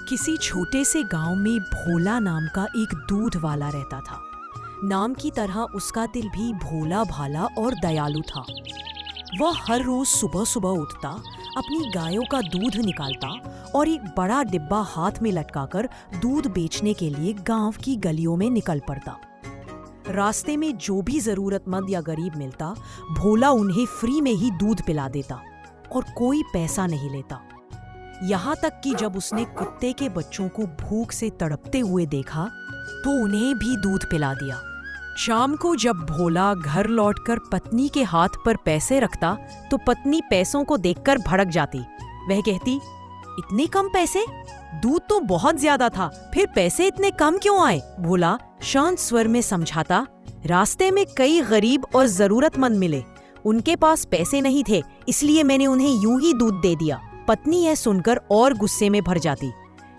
किसी छोटे से गांव में भोला नाम का एक दूध वाला रहता था। नाम की तरह उसका दिल भी भोला भाला और दयालु था। वह हर रोज सुबह सुबह उठता, अपनी गायों का दूध निकालता और एक बड़ा डिब्बा हाथ में लटकाकर दूध बेचने के लिए गांव की गलियों में निकल पड़ता। रास्ते में जो भी जरूरतमंद या गरीब मिलता, भोला उन्हें फ्री में ही दूध पिला देता और कोई पैसा नहीं लेता। यहाँ तक कि जब उसने कुत्ते के बच्चों को भूख से तड़पते हुए देखा तो उन्हें भी दूध पिला दिया। शाम को जब भोला घर लौटकर पत्नी के हाथ पर पैसे रखता तो पत्नी पैसों को देखकर भड़क जाती। वह कहती, इतने कम पैसे? दूध तो बहुत ज्यादा था, फिर पैसे इतने कम क्यों आए? भोला शांत स्वर में समझाता, रास्ते में कई गरीब और जरूरतमंद मिले, उनके पास पैसे नहीं थे, इसलिए मैंने उन्हें यूं ही दूध दे दिया। पत्नी यह सुनकर और गुस्से में भर जाती।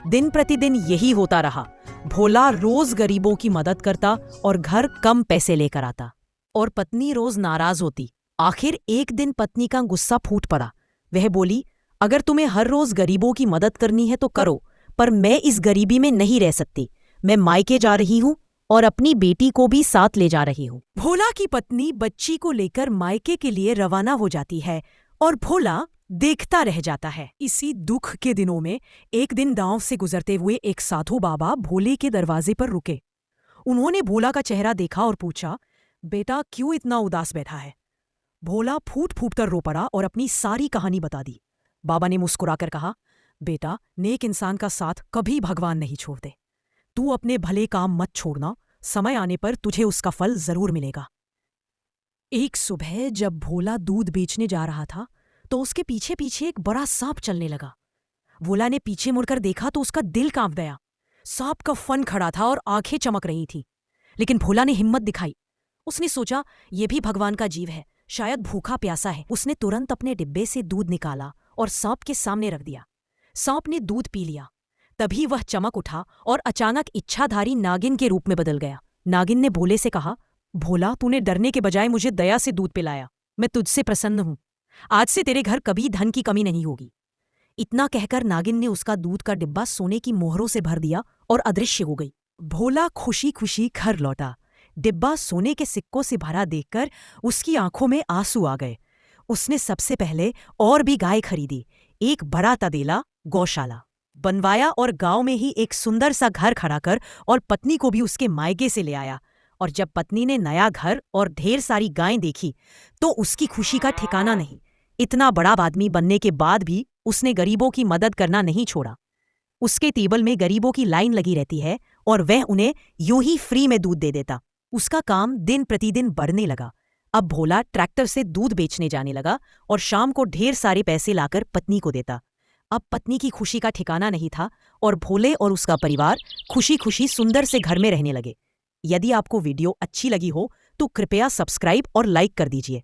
दिन प्रतिदिन यही होता रहा। भोला रोज गरीबों की मदद करता और घर कम पैसे लेकर आता और पत्नी रोज नाराज होती। आखिर एक दिन पत्नी का गुस्सा फूट पड़ा। वह बोली, अगर तुम्हें हर रोज गरीबों की मदद करनी है तो करो, पर मैं इस गरीबी में नहीं रह सकती। मैं मायके जा रही हूँ और अपनी बेटी को भी साथ ले जा रही हूँ। भोला की पत्नी बच्ची को लेकर मायके के लिए रवाना हो जाती है और भोला देखता रह जाता है। इसी दुख के दिनों में एक दिन गांव से गुजरते हुए एक साधु बाबा भोले के दरवाजे पर रुके। उन्होंने भोला का चेहरा देखा और पूछा, बेटा क्यों इतना उदास बैठा है? भोला फूट फूट कर रो पड़ा और अपनी सारी कहानी बता दी। बाबा ने मुस्कुराकर कहा, बेटा, नेक इंसान का साथ कभी भगवान नहीं छोड़ते। तू अपने भले काम मत छोड़ना, समय आने पर तुझे उसका फल जरूर मिलेगा। एक सुबह जब भोला दूध बेचने जा रहा था तो उसके पीछे पीछे एक बड़ा सांप चलने लगा। भोला ने पीछे मुड़कर देखा तो उसका दिल कांप गया। सांप का फन खड़ा था और आंखें चमक रही थी, लेकिन भोला ने हिम्मत दिखाई। उसने सोचा, ये भी भगवान का जीव है, शायद भूखा प्यासा है। उसने तुरंत अपने डिब्बे से दूध निकाला और सांप के सामने रख दिया। सांप ने दूध पी लिया। तभी वह चमक उठा और अचानक इच्छाधारी नागिन के रूप में बदल गया। नागिन ने भोले से कहा, भोला, तूने डरने के बजाय मुझे दया से दूध पिलाया। मैं तुझसे प्रसन्न हूं। आज से तेरे घर कभी धन की कमी नहीं होगी। इतना कहकर नागिन ने उसका दूध का डिब्बा सोने की मोहरों से भर दिया और अदृश्य हो गई। भोला खुशी खुशी घर लौटा। डिब्बा सोने के सिक्कों से भरा देखकर उसकी आंखों में आंसू आ गए। उसने सबसे पहले और भी गाय खरीदी, एक बड़ा तबेला गौशाला बनवाया और गांव में ही एक सुंदर सा घर खड़ा कर और पत्नी को भी उसके मायके से ले आया। और जब पत्नी ने नया घर और ढेर सारी गायें देखी तो उसकी खुशी का ठिकाना नहीं। इतना बड़ा आदमी बनने के बाद भी उसने गरीबों की मदद करना नहीं छोड़ा। उसके टेबल में गरीबों की लाइन लगी रहती है और वह उन्हें यूं ही फ्री में दूध दे देता। उसका काम दिन प्रतिदिन बढ़ने लगा। अब भोला ट्रैक्टर से दूध बेचने जाने लगा और शाम को ढेर सारे पैसे लाकर पत्नी को देता। अब पत्नी की खुशी का ठिकाना नहीं था और भोले और उसका परिवार खुशी खुशी सुंदर से घर में रहने लगे। यदि आपको वीडियो अच्छी लगी हो तो कृपया सब्सक्राइब और लाइक कर दीजिए।